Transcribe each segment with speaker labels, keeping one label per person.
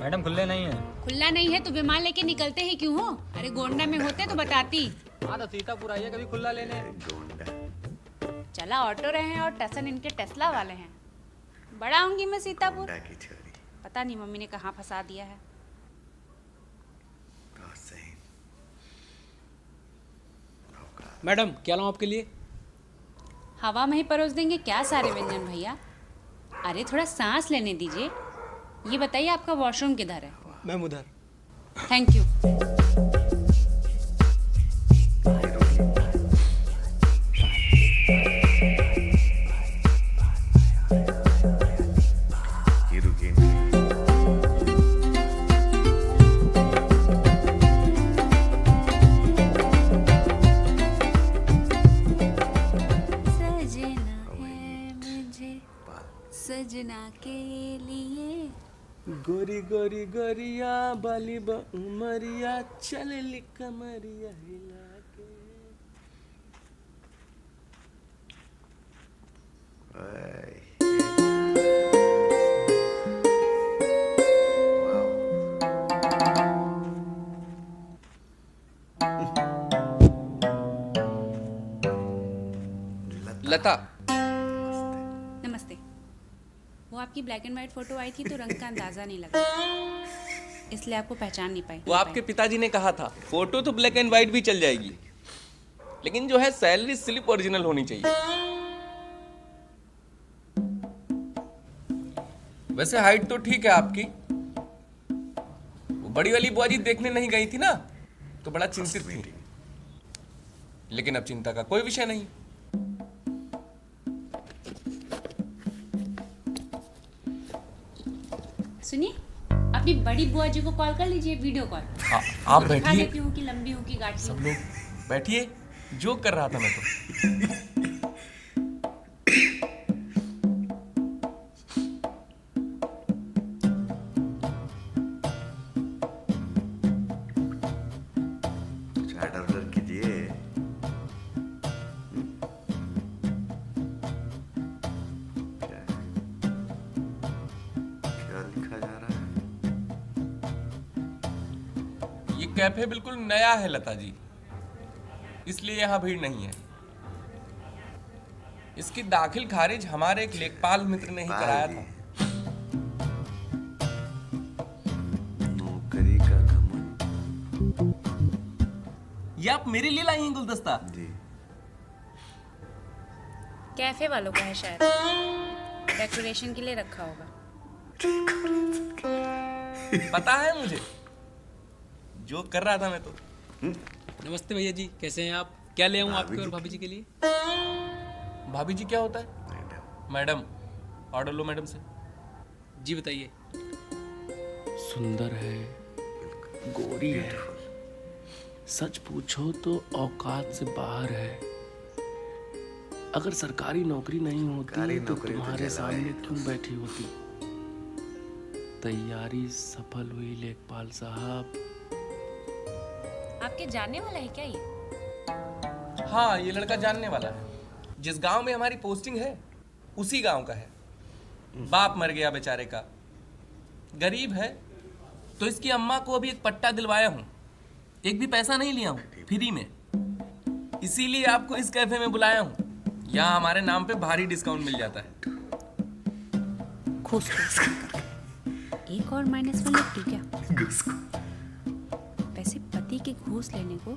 Speaker 1: Madam खुले नहीं है।
Speaker 2: खुला नहीं है तो विमान लेके निकलते ही क्यों हो? अरे गोंडा में होते तो बताती।
Speaker 1: हाँ तो सीतापुर आइए कभी खुला लेने।
Speaker 2: चला ऑटो रहे हैं और टसन इनके टेस्ला वाले हैं। बड़ा आऊंगी मैं सीतापुर। पता नहीं मम्मी ने कहाँ फंसा दिया है।
Speaker 3: मैडम क्या लाऊं आपके लिए?
Speaker 2: हवा में ही परोस देंगे क्या सारे व्यंजन भैया? अरे थोड़ा सांस लेने दीजिए। ये बताइए आपका वॉशरूम किधर है?
Speaker 3: मैम उधर।
Speaker 2: Thank you. सजना के लिए
Speaker 3: गोरी गोरी गोरिया बाली उमरिया चल कमरिया हिला के।
Speaker 4: लता,
Speaker 2: नमस्ते। वो आपकी ब्लैक एंड व्हाइट फोटो आई थी तो रंग का अंदाजा नहीं लगा, इसलिए आपको पहचान नहीं पाई।
Speaker 4: वो आपके पिताजी ने कहा था फोटो तो ब्लैक एंड व्हाइट भी चल जाएगी, लेकिन जो है सैलरी स्लिप ओरिजिनल होनी चाहिए। वैसे हाइट तो ठीक है आपकी। वो बड़ी वाली बुआ जी देखने नहीं गई थी ना तो बड़ा चिंतित थी, लेकिन अब चिंता का कोई विषय नहीं।
Speaker 2: सुनिए, अपनी बड़ी बुआ जी को कॉल कर लीजिए, वीडियो कॉल।
Speaker 4: आप
Speaker 2: दिखा
Speaker 4: बैठिए।
Speaker 2: देती हूँ कि लंबी हूँ कि गाठी
Speaker 4: सब
Speaker 2: हूँ।
Speaker 4: लोग बैठिए, जो कर रहा था मैं तो।
Speaker 5: चैट ऑर्डर कीजिए। क्या लिखा जा रहा है?
Speaker 4: ये कैफे बिल्कुल नया है लता जी, इसलिए यहाँ भीड़ नहीं है। इसकी दाखिल खारिज हमारे एक लेखपाल मित्र ने ही कराया था।
Speaker 5: नौकरी का घमंड।
Speaker 4: ये आप मेरे लिए लाई हैं गुलदस्ता?
Speaker 5: जी
Speaker 2: कैफे वालों का है शायद, डेकोरेशन के लिए रखा होगा।
Speaker 4: पता है मुझे, जो कर रहा था मैं तो।
Speaker 3: नमस्ते भैया जी, कैसे हैं आप? क्या ले आऊं आपके और भाभी जी के लिए?
Speaker 4: भाभी जी क्या होता है? मैडम। ऑर्डर लो मैडम से।
Speaker 3: जी बताइए। सुंदर है, गोरी है, सच पूछो तो औकात से बाहर है। अगर सरकारी नौकरी नहीं होती
Speaker 5: सरकारी
Speaker 3: तो
Speaker 5: नौकरी तो
Speaker 3: तुम्हारे
Speaker 5: जलाए
Speaker 3: सामने
Speaker 5: तो।
Speaker 3: क्यों बैठी होती? तैयारी सफल हुई लेखपाल साहब।
Speaker 2: आपके जानने वाला है क्या ये?
Speaker 4: हाँ, ये लड़का जानने वाला है। जिस गांव में हमारी पोस्टिंग है उसी गांव का है। बाप मर गया बेचारे का, गरीब है, तो इसकी अम्मा को अभी एक पट्टा दिलवाया हूँ। एक भी पैसा नहीं लिया हूँ, फ्री में। इसीलिए आपको इस कैफे में बुलाया हूँ। यहाँ हमारे नाम पे भारी डिस्काउंट मिल जाता है।
Speaker 2: घूस एक और -1 लिख दूं क्या? वैसे पति के घूस लेने को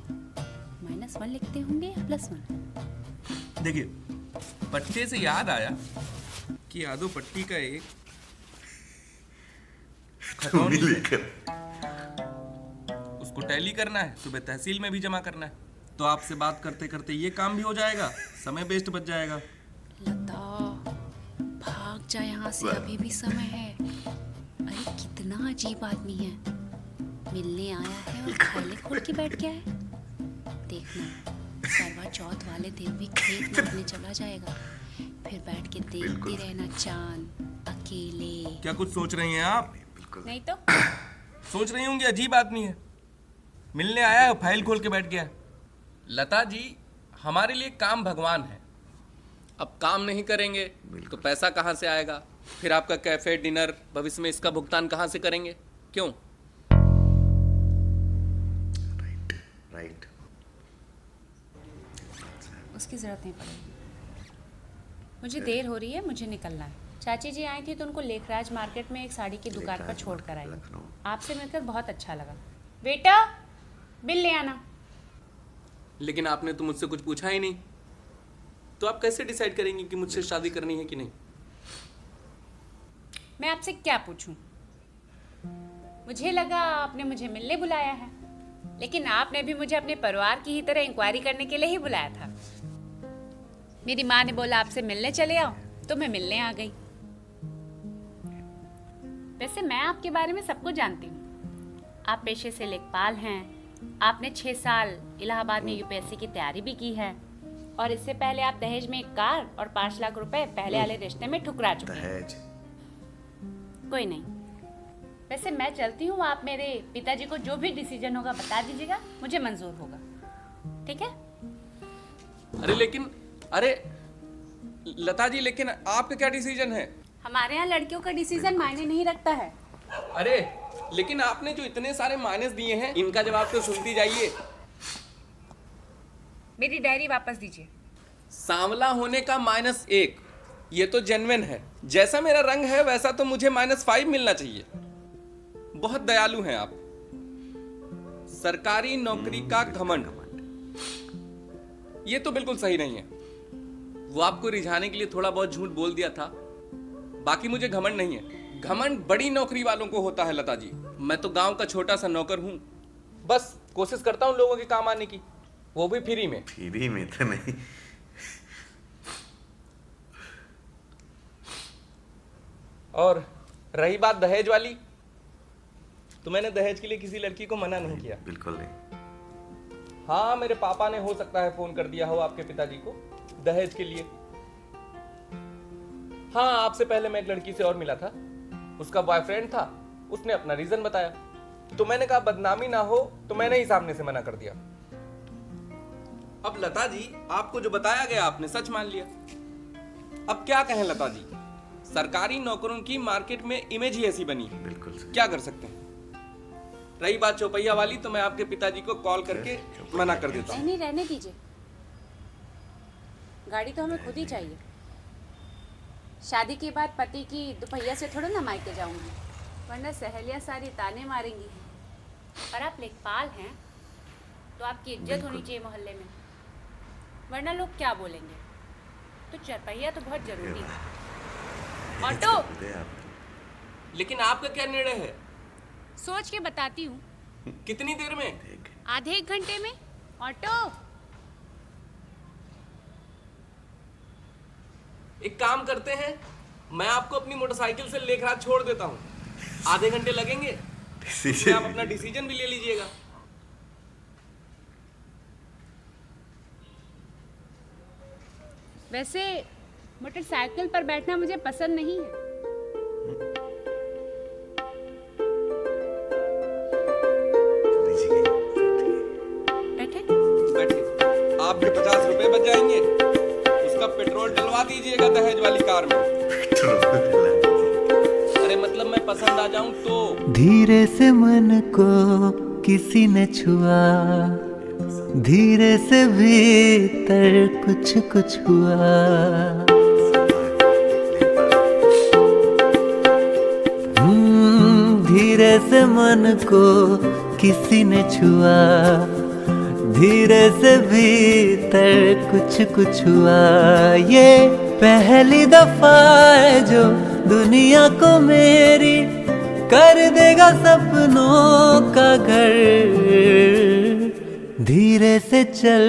Speaker 2: -1 लिखते होंगे या +1?
Speaker 4: देखिए, पट्टे से याद आया कि यादव पट्टी का एक खतौनी है। उसको टैली करना है, सुबह तहसील में भी जमा करना है। तो आपसे बात करते करते ये काम भी हो जाएगा, समय वेस्ट बच जाएगा।
Speaker 2: लता, भाग जा यहाँ से, अभी भी समय है। अरे कितना अजीब आदमी है, मिलने आया है और खाले खोल के बैठ गया है। देखना, करवा चौथ वाले दिन भी खेत नापने चला जाएगा, फिर बैठ के देखते रहना चांद अकेले।
Speaker 4: क्या कुछ सोच रही हैं आप?
Speaker 2: नहीं तो
Speaker 4: सोच रही होंगी अजीब आदमी है, मिलने आया है फाइल खोल के बैठ गया है। लता जी, हमारे लिए काम भगवान है। अब काम नहीं करेंगे तो पैसा कहाँ से आएगा? फिर आपका कैफे डिनर भविष्य में इसका भुगतान कहाँ से करेंगे? क्यों?
Speaker 5: राइट।
Speaker 2: उसकी ज़रूरत नहीं पड़ेगी। मुझे देर हो रही है, मुझे निकलना है। चाची जी आई थी तो उनको लेखराज मार्केट में एक साड़ी की दुकान पर छोड़ कर आई।
Speaker 5: लखनऊ।
Speaker 2: आपसे मिलकर बहुत अच्छा लगा। बेटा बिल ले आना।
Speaker 4: लेकिन आपने तो मुझसे कुछ पूछा ही नहीं, तो आप कैसे डिसाइड करेंगी कि मुझसे शादी करनी है कि नहीं?
Speaker 2: मैं आपसे क्या पूछूं? मुझे लगा आपने मुझे मिलने बुलाया है, लेकिन आपने भी मुझे अपने परिवार की ही तरह इंक्वायरी करने के लिए ही बुलाया था। मेरी माँ ने बोला आपसे मिलने चले आओ, तो मैं मिलने आ गई। वैसे मैं आपके बारे में सब कुछ जानती हूँ। आप पेशे से लेखपाल हैं। आपने 6 साल इलाहाबाद में यूपीएससी की तैयारी भी की है, और इससे पहले आप दहेज में एक कार और 5 लाख रुपए पहले वाले रिश्ते में ठुकरा चुके हैं।
Speaker 5: दहेज।
Speaker 2: कोई नहीं, वैसे मैं चलती हूँ। आप मेरे पिताजी को जो भी डिसीजन होगा बता दीजिएगा, मुझे मंजूर होगा। ठीक है?
Speaker 4: अरे लता जी, लेकिन आपका क्या डिसीजन है?
Speaker 2: हमारे यहाँ लड़कियों का डिसीजन मायने नहीं रखता है।
Speaker 4: अरे लेकिन आपने जो इतने सारे माइनस दिए हैं, इनका जवाब तो सुनती जाइए।
Speaker 2: मेरी डायरी वापस दीजिए।
Speaker 4: सांवला होने का -1, ये तो जेन्युइन है। जैसा मेरा रंग है वैसा तो मुझे -5 मिलना चाहिए। बहुत दयालु हैं आप। सरकारी नौकरी का घमंड, ये तो बिल्कुल सही नहीं है। वो आपको रिझाने के लिए थोड़ा बहुत झूठ बोल दिया था, बाकी मुझे घमंड नहीं है। घमंड बड़ी नौकरी वालों को होता है लता जी। मैं तो गांव का छोटा सा नौकर हूं, बस कोशिश करता हूं लोगों के काम आने की, वो भी फ्री में।
Speaker 5: फ्री में तो नहीं।
Speaker 4: और रही बात दहेज वाली, तो मैंने दहेज के लिए किसी लड़की को मना नहीं किया।
Speaker 5: बिल्कुल नहीं।
Speaker 4: हाँ, मेरे पापा ने हो सकता है फोन कर दिया हो आपके पिताजी को दहेज के लिए। हाँ, आपसे पहले मैं एक लड़की से और मिला था, उसका बॉयफ्रेंड था, उसने अपना रीजन बताया, तो मैंने कहा बदनामी ना हो, तो मैंने ही सामने से मना कर दिया। अब लता जी, आपको जो बताया गया आपने सच मान लिया। अब क्या कहें लता जी, सरकारी नौकरों की मार्केट में इमेज ही ऐसी बनी है,
Speaker 5: बिल्कुल सही।
Speaker 4: क्या कर सकते हैं। रही बात चौपैया वाली, तो मैं आपके पिताजी को कॉल करके मना कर देता हूँ।
Speaker 2: नहीं, रहने दीजिए। गाड़ी तो हमें खुद ही चाहिए। शादी के बाद पति की दुपहिया से थोड़ा ना मायके जाऊंगी, वरना सहेलियां सारी ताने मारेंगी। पर आप लेखपाल हैं तो आपकी इज्जत होनी चाहिए मोहल्ले में, वरना लोग क्या बोलेंगे। तो चरपहिया तो बहुत जरूरी है। ऑटो,
Speaker 5: दे आप।
Speaker 4: लेकिन आपका क्या निर्णय है?
Speaker 2: सोच के बताती हूँ।
Speaker 4: कितनी देर में?
Speaker 5: देख।
Speaker 2: आधे 1 घंटे में। ऑटो,
Speaker 4: एक काम करते हैं, मैं आपको अपनी मोटरसाइकिल से लेखराज छोड़ देता हूँ। आधे घंटे लगेंगे, उसमें आप अपना डिसीजन भी ले लीजिएगा।
Speaker 2: वैसे मोटरसाइकिल पर बैठना मुझे पसंद नहीं है। बैठे?
Speaker 4: बैठे। आपके 50 रुपए बच जाएंगे, उसका पेट्रोल डलवा दीजिएगा दहेज वाली कार में। अरे मतलब मैं पसंद आ जाऊं तो।
Speaker 6: धीरे से मन को किसी ने छुआ, धीरे से भीतर कुछ कुछ हुआ। धीरे से मन को किसी ने छुआ, धीरे से भीतर कुछ कुछ हुआ। ये पहली दफा है जो दुनिया को मेरी कर देगा सपनों का घर। धीरे से चल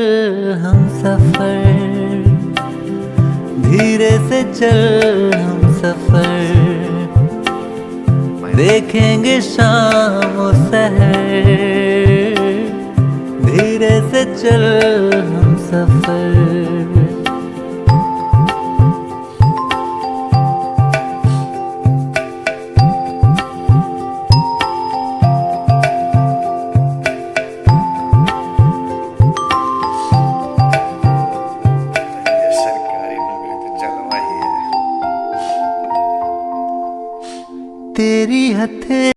Speaker 6: हम सफर, धीरे से चल हम सफर, देखेंगे शाम और सहर। धीरे से चल हम सफर।
Speaker 5: सरकारी नौकरी तो जलवा ही है।
Speaker 6: तेरी हथे